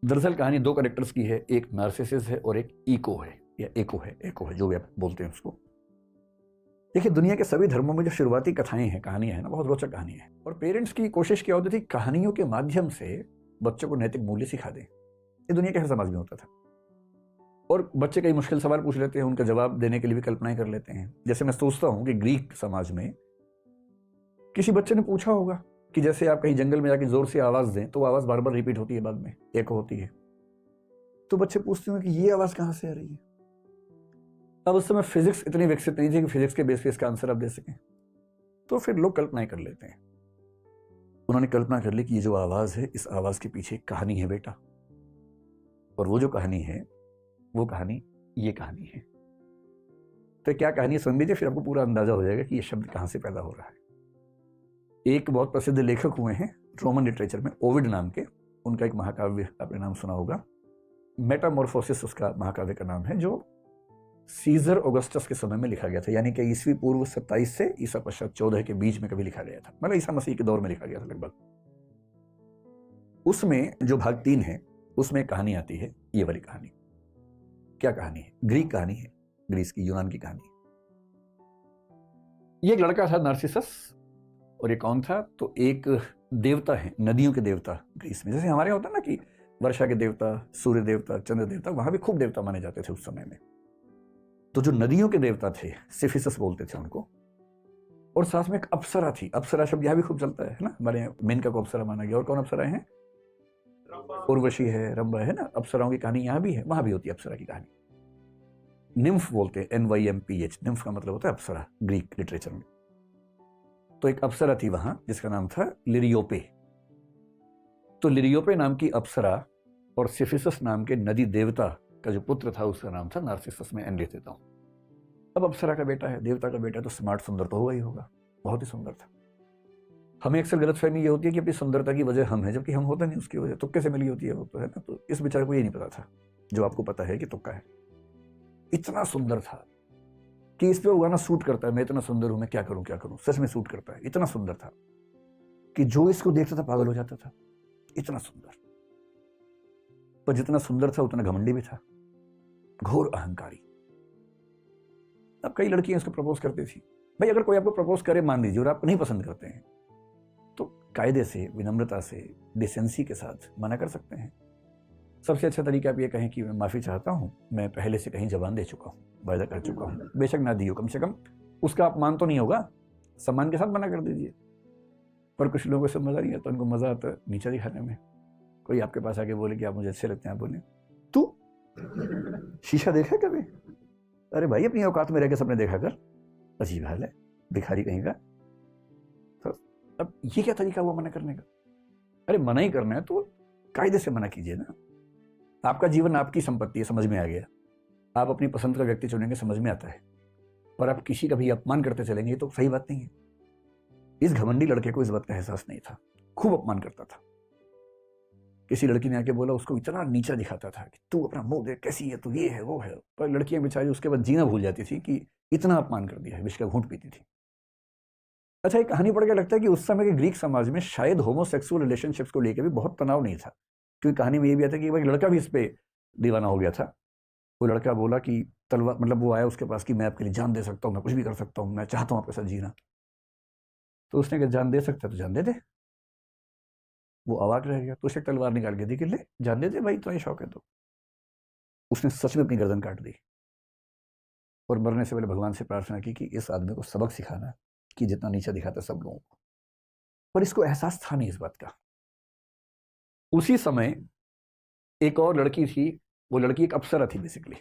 दरअसल कहानी दो कैरेक्टर्स की है, एक नार्सिसिस है और एक ईको है, या एको है जो भी आप बोलते हैं उसको। देखिए, दुनिया के सभी धर्मों में जो शुरुआती कथाएं हैं, कहानियां हैं ना, बहुत रोचक कहानियां हैं। और पेरेंट्स की कोशिश क्या होती थी, कहानियों के माध्यम से बच्चों को नैतिक मूल्य सिखा दें। ये दुनिया के हर समाज में होता था। और बच्चे कई मुश्किल सवाल पूछ लेते हैं, उनका जवाब देने के लिए भी कल्पनाएं कर लेते हैं। जैसे मैं सोचता हूं कि ग्रीक समाज में किसी बच्चे ने पूछा होगा कि जैसे आप कहीं जंगल में जाके जोर से आवाज दें तो आवाज बार बार रिपीट होती है, बाद में एक होती है, तो बच्चे पूछते हैं कि ये आवाज कहां से आ रही है। अब उस समय फिजिक्स इतनी विकसित नहीं थी कि फिजिक्स के बेस पे इसका आंसर आप दे सकें, तो फिर लोग कल्पनाएं कर लेते हैं। उन्होंने कल्पना कर ली कि ये जो आवाज है, इस आवाज के पीछे एक कहानी है बेटा, और वो जो कहानी है, वो कहानी ये कहानी है। तो क्या कहानी है समझ लीजिए, फिर आपको पूरा अंदाजा हो जाएगा कि ये शब्द कहां से पैदा हो रहा है। एक बहुत प्रसिद्ध लेखक हुए हैं रोमन लिटरेचर में, ओविड नाम के। उनका एक महाकाव्य आपने नाम सुना होगा, मेटामॉर्फोसिस उसका महाकाव्य का नाम है, जो सीजर ऑगस्टस के समय में लिखा गया था, यानी कि ईस्वी पूर्व 27 से ईसा पश्चात 14 के बीच में कभी लिखा गया था, मतलब ईसा मसीह के दौर में लिखा गया था लगभग। उसमें जो भाग 3 है, उसमें कहानी आती है, ये वाली कहानी। क्या कहानी है? ग्रीक कहानी है, ग्रीस की, यूनान की कहानी। ये एक लड़का था नार्सिसस, और ये कौन था? तो एक देवता है, नदियों के देवता ग्रीस में। जैसे हमारे होता है ना कि वर्षा के देवता, सूर्य देवता, चंद्र देवता, वहां भी खूब देवता माने जाते थे उस समय में। तो जो नदियों के देवता थे, सिफिसस बोलते थे उनको। और साथ में एक अप्सरा थी। अप्सरा शब्द यहाँ भी खूब चलता है ना, हमारे मेनका को अप्सरा माना गया। और कौन अप्सरा है? उर्वशी है, रंभा है ना। अप्सराओं की कहानी यहाँ भी है, वहां भी होती है अप्सरा की कहानी। निम्फ बोलते हैं, NYMPH, निम्फ का मतलब होता है अप्सरा ग्रीक लिटरेचर में। तो एक अप्सरा थी वहां जिसका नाम था लिरियोपे। तो लिरियोपे नाम की अप्सरा और सिफिसस नाम के नदी देवता का जो पुत्र था, उसका नाम था नार्सिसस। में एन लिख देता हूं। अब अप्सरा का बेटा है, देवता का बेटा, तो स्मार्ट, सुंदर तो होगा ही होगा, बहुत ही सुंदर था। हमें अक्सर गलतफहमी ये होती है कि अपनी सुंदरता की वजह हम है, जबकि हम होते नहीं उसकी वजह, तुक्के से मिली होती है वो, तो है ना। तो इस बेचारे को ये नहीं पता था जो आपको पता है कि तुक्का है। इतना सुंदर था कि इस पे वो गाना सूट करता है, मैं इतना सुंदर हूं, मैं क्या करूं क्या करूं। सच में सूट करता है। इतना सुंदर था कि जो इसको देखता था पागल हो जाता था, इतना सुंदर। पर जितना सुंदर था उतना घमंडी भी था, घोर अहंकारी। अब कई लड़कियां इसको प्रपोज करती थी। भाई, अगर कोई आपको प्रपोज करे, मान लीजिए, और आप नहीं पसंद करते हैं, तो कायदे से, विनम्रता से, डिसेंसी के साथ मना कर सकते हैं। सबसे अच्छा तरीका आप ये कहें कि मैं माफ़ी चाहता हूं, मैं पहले से कहीं जबान दे चुका हूं, वायदा कर चुका हूं। बेशक ना दियो, कम से कम उसका अपमान तो नहीं होगा, सम्मान के साथ मना कर दीजिए। पर कुछ लोगों को सब मजा नहीं आता, उनको मजा आता है नीचा दिखाने में। कोई आपके पास आके बोले कि आप मुझे अच्छे लगते हैं, आप बोले तू शीशा देखा कभी? अरे भाई, अपनी औकात में रह के सपने देखा कर। अजीब हाल है, भिखारी कहीं का। तो अब ये क्या तरीका हुआ मना करने का? अरे मना ही करना है तो कायदे से मना कीजिए ना। आपका जीवन आपकी संपत्ति है, समझ में आ गया। आप अपनी पसंद का व्यक्ति चुनेंगे, समझ में आता है। पर आप किसी का भी अपमान करते चलेंगे तो सही बात नहीं है। इस घमंडी लड़के को इस बात का एहसास नहीं था, खूब अपमान करता था। किसी लड़की ने आके बोला, उसको इतना नीचा दिखाता था कि तू अपना मुंह देख, कैसी है तू, ये है वो है। पर लड़कियां बेचारी उसके बाद जीना भूल जाती थी कि इतना अपमान कर दिया है, विष का घूंट पीती थी। अच्छा, एक कहानी पढ़ के लगता है कि उस समय के ग्रीक समाज में शायद होमोसेक्सुअल रिलेशनशिप्स को लेकर भी बहुत तनाव नहीं था। क्योंकि कहानी में ये भी आता है कि एक लड़का भी इस पे दीवाना हो गया था। वो लड़का बोला कि तलवार, मतलब वो आया उसके पास कि मैं आपके लिए जान दे सकता हूँ, मैं कुछ भी कर सकता हूँ, मैं चाहता हूँ आपके साथ जीना। तो उसने कहा, जान दे सकता है तो जान दे दे। वो अवाक रह गया, तो उसे तलवार निकाल के दी कि ले जान दे दे भाई, तो ये शौक है तो। उसने सच में अपनी गर्दन काट दी और मरने से पहले भगवान से प्रार्थना की कि इस आदमी को सबक सिखाना कि जितना नीचा दिखाता सब लोगों को। पर इसको एहसास था नहीं इस बात का। उसी समय एक और लड़की थी। वो लड़की एक अप्सरा थी बेसिकली।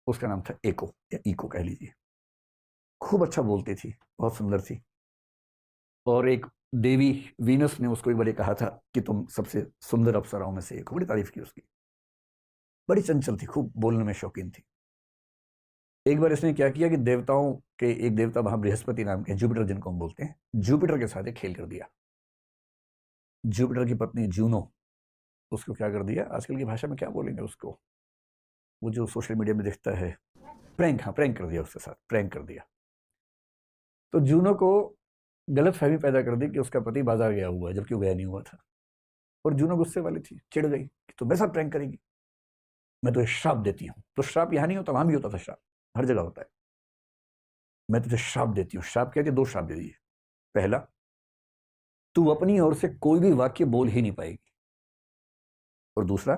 उसका नाम था एको, या इको कह लीजिए। खूब अच्छा बोलती थी, बहुत सुंदर थी। और एक देवी वीनस ने उसको एक बार कहा था कि तुम सबसे सुंदर अप्सराओं में से एक हो। बड़ी तारीफ की उसकी। बड़ी चंचल थी, खूब बोलने में शौकीन थी। एक बार इसने क्या किया कि देवताओं के एक देवता वहां बृहस्पति नाम के, जुपिटर जिनको हम बोलते हैं, जुपिटर के साथ एक खेल कर दिया। जुपिटर की पत्नी जूनो, उसको क्या कर दिया, आजकल की भाषा में क्या बोलेंगे उसको, वो जो सोशल मीडिया में दिखता है, प्रैंक। हाँ, प्रैंक कर दिया, उसके साथ प्रैंक कर दिया। तो जूनो को गलत फहमी पैदा कर दी कि उसका पति बाजार गया हुआ है, जबकि वो गया नहीं हुआ था। और जूनो गुस्से वाली थी, चिढ़ गई कि तुम मेरे साथ प्रैंक करेगी, मैं तुझे श्राप देती हूँ। तो श्राप यहाँ नहीं होता, वहां भी होता था श्राप, हर जगह होता है। मैं तुझे श्राप देती हूँ। श्राप क्या, 2 श्राप दे दिए। पहला, तू अपनी ओर से कोई भी वाक्य बोल ही नहीं पाएगी। और दूसरा,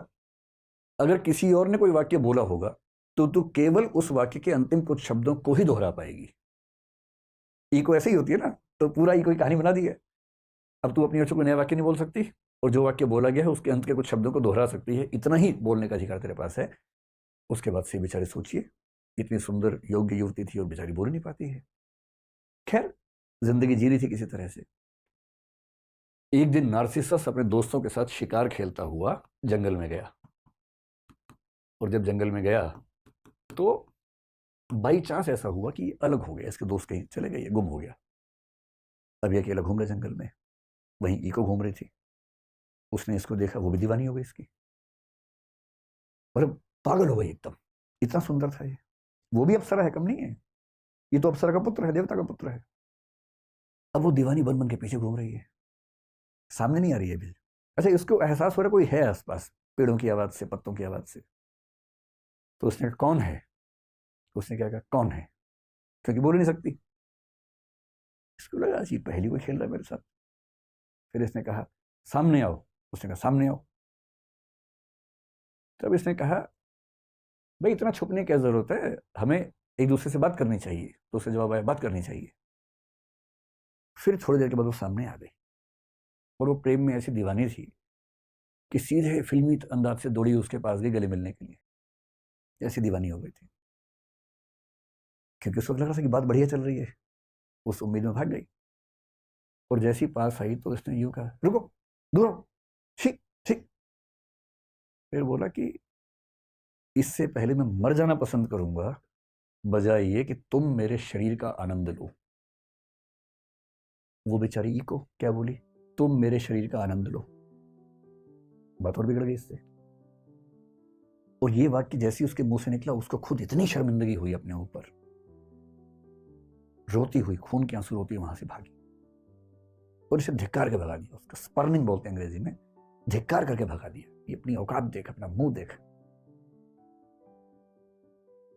अगर किसी और ने कोई वाक्य बोला होगा तो तू केवल उस वाक्य के अंतिम कुछ शब्दों को ही दोहरा पाएगी। इको ऐसे ही होती है ना, तो पूरा इको की कहानी बना दी है। अब तू अपनी ओर से कोई नया वाक्य नहीं बोल सकती, और जो वाक्य बोला गया है उसके अंत के कुछ शब्दों को दोहरा सकती है। इतना ही बोलने का अधिकार तेरे पास है। उसके बाद से बेचारे सोचिए, इतनी सुंदर योग्य युवती थी और बेचारी बोल नहीं पाती है। खैर, जिंदगी जी रही थी किसी तरह से। एक दिन नार्सिसस अपने दोस्तों के साथ शिकार खेलता हुआ जंगल में गया। और जब जंगल में गया तो बाई चांस ऐसा हुआ कि अलग हो गया, इसके दोस्त कहीं चले गए, ये गुम हो गया। अब ये अकेला घूम रहा जंगल में, वहीं इको घूम रही थी। उसने इसको देखा, वो भी दीवानी हो गई इसकी, और पागल हो गई एकदम। इतना सुंदर था ये, वो भी अप्सरा है, कम नहीं है, ये तो अप्सरा का पुत्र है, देवता का पुत्र है। अब वो दीवानी बन बन के पीछे घूम रही है, सामने नहीं आ रही है अभी। अच्छा, इसको एहसास हो रहा कोई है आसपास, पेड़ों की आवाज से, पत्तों की आवाज से। तो उसने कहा कौन है, उसने क्या कहा कौन है, क्योंकि बोल नहीं सकती। इसको लगा जी पहली कोई खेल रहा है मेरे साथ। फिर इसने कहा सामने आओ, उसने कहा सामने आओ। तब इसने कहा भाई इतना छुपने की क्या जरूरत है, हमें एक दूसरे से बात करनी चाहिए। तो उसका जवाब आया बात करनी चाहिए। फिर थोड़ी देर के बाद वो सामने आ गई, और वो प्रेम में ऐसी दीवानी थी कि सीधे फिल्मी अंदाज से दौड़ी उसके पास गई गले मिलने के लिए। ऐसी दीवानी हो गई थी, क्योंकि उसको लग रहा था कि बात बढ़िया चल रही है। उस उम्मीद में भाग गई, और जैसी पास आई तो उसने यूं कहा रुको, दूर हो, ठीक ठीक। फिर बोला कि इससे पहले मैं मर जाना पसंद करूंगा बजाय ये कि तुम मेरे शरीर का आनंद लो। वो बेचारी इको क्या बोली, तुम मेरे शरीर का आनंद लो। बात और बिगड़ गई इससे। और ये वाक्य जैसे उसके मुंह से निकला, उसको खुद इतनी शर्मिंदगी हुई अपने ऊपर, रोती हुई खून के आंसू रोती वहां से भागी, और इसे धिक्कार के भगा दिया। उसका स्पर्निंग बोलते हैं अंग्रेजी में, धिक्कार करके भगा दिया। ये अपनी औकात देख, अपना मुंह देख।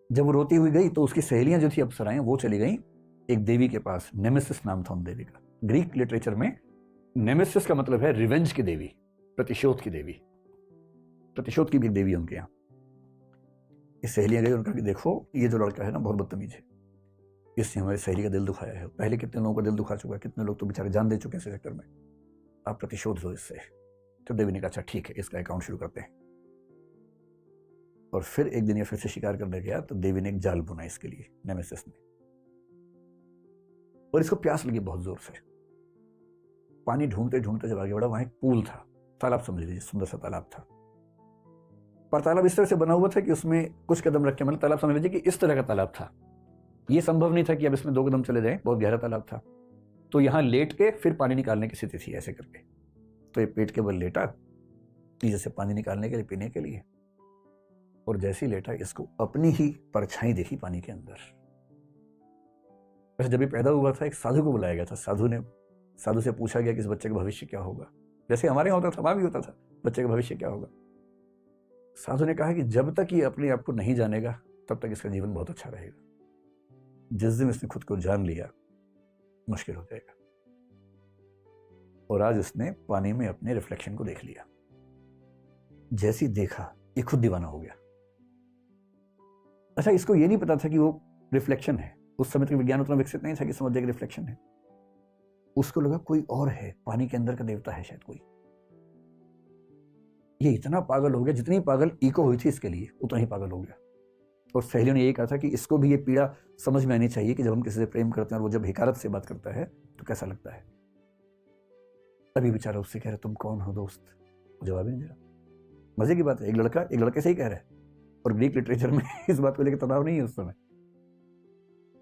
जब वो रोती हुई गई तो उसकी सहेलियां जो थी अप्सराएं, वो चली गई एक देवी के पास। नेमेसिस नाम था उन देवी का। ग्रीक लिटरेचर में नेमेसिस का मतलब है रिवेंज की देवी, प्रतिशोध की देवी। प्रतिशोध की भी एक देवी है उनके यहाँ। ये सहेलियां गई, उनका कि देखो ये जो लड़का है ना बहुत बदतमीज है, इसने हमारी सहेली का दिल दुखाया है। पहले कितने लोगों का दिल दुखा चुका है, कितने लोग तो बेचारे जान दे चुके हैं इस चक्कर में। आप प्रतिशोध लो इससे। तो देवी ने कहा अच्छा ठीक है, इसका अकाउंट शुरू करते हैं। और फिर एक दिन ये फिर से शिकार करने गया तो देवी ने एक जाल बुना इसके लिए, नेमेसिस ने। और इसको प्यास लगी बहुत जोर से। पानी ढूंढते ढूंढते जब आगे बढ़ा, वहां एक पूल था, तालाब समझ लीजिए, सुंदर सा तालाब था। पर तालाब इस तरह से बना हुआ था कि उसमें कुछ कदम रख के, मतलब तालाब समझ लीजिए कि इस तरह का तालाब था। ये संभव नहीं था कि अब इसमें 2 कदम चले जाएं, बहुत गहरा तालाब था। तो यहां लेट के फिर पानी निकालने की स्थिति थी ऐसे करके। तो ये पेट के बल लेटा नीचे से पानी निकालने के लिए, पीने के लिए। और जैसे ही लेटा, इसको अपनी ही परछाई देखी पानी के अंदर। वैसे जब ये पैदा हुआ था, एक साधु को बुलाया गया था। साधु से पूछा गया कि इस बच्चे का भविष्य क्या होगा। जैसे हमारे यहाँ होता था, वहां भी होता था, बच्चे का भविष्य क्या होगा। साधु ने कहा कि जब तक ये अपने आप को नहीं जानेगा तब तक इसका जीवन बहुत अच्छा रहेगा। जिस दिन इसने खुद को जान लिया, मुश्किल हो जाएगा। और आज उसने पानी में अपने रिफ्लेक्शन को देख लिया। जैसी देखा, ये खुद दीवाना हो गया। अच्छा, इसको ये नहीं पता था कि वो रिफ्लेक्शन है। उस समय तक विज्ञान उतना विकसित नहीं था कि समझ जाए कि रिफ्लेक्शन है। उसको लगा कोई और है, पानी के अंदर का देवता है शायद कोई। ये इतना पागल हो गया, जितनी पागल इको हुई थी इसके लिए, उतना ही पागल हो गया। और सहेलियों ने ये कहा था कि इसको भी ये पीड़ा समझ में आनी चाहिए कि जब हम किसी से प्रेम करते हैं और वो जब हिकारत से बात करता है तो कैसा लगता है। अभी बेचारा उससे कह रहा तुम कौन हो दोस्त, वो जवाब ही नहीं दे रहा। मजे की बात है, एक लड़का एक लड़के से ही कह रहा है, और ग्रीक लिटरेचर में इस बात को लेकर तनाव नहीं है उस समय।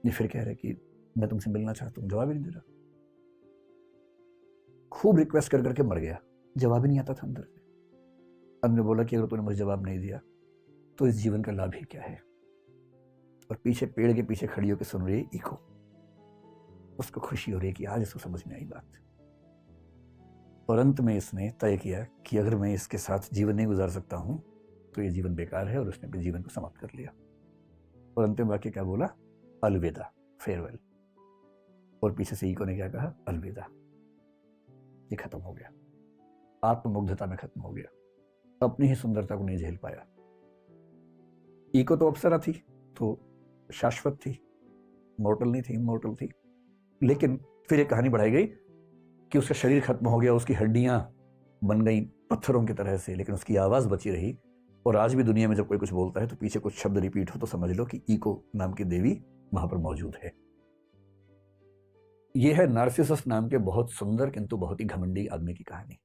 ये फिर कह रहा है कि मैं तुमसे मिलना चाहता हूं, जवाब ही नहीं दे रहा। खूब रिक्वेस्ट कर करके मर गया, जवाब ही नहीं आता था अंदर से। अब ने बोला कि अगर तूने मुझे जवाब नहीं दिया तो इस जीवन का लाभ ही क्या है। और पीछे पेड़ के पीछे खड़ी होकर सुन रही है इको। उसको खुशी हो रही है कि आज इसको समझ में आई बात। और अंत में इसने तय किया कि अगर मैं इसके साथ जीवन नहीं गुजार सकता हूं तो ये जीवन बेकार है, और उसने अपने जीवन को समाप्त कर लिया। और अंतिम वाक्य क्या बोला? अलविदा, फेयरवेल। और पीछे से ईको ने क्या कहा? अलविदा। ये खत्म हो गया, आत्ममुग्धता में खत्म हो गया, अपनी ही सुंदरता को नहीं झेल पाया। ईको तो अप्सरा थी, तो शाश्वत थी, मॉर्टल नहीं थी, इमॉर्टल थी। लेकिन फिर एक कहानी बढ़ाई गई कि उसका शरीर खत्म हो गया, उसकी हड्डियां बन गई पत्थरों की तरह से, लेकिन उसकी आवाज बची रही। और आज भी दुनिया में जब कोई कुछ बोलता है तो पीछे कुछ शब्द रिपीट हो तो समझ लो कि ईको नाम की देवी वहां पर मौजूद है। यह है नार्सिसस नाम के बहुत सुंदर किंतु बहुत ही घमंडी आदमी की कहानी।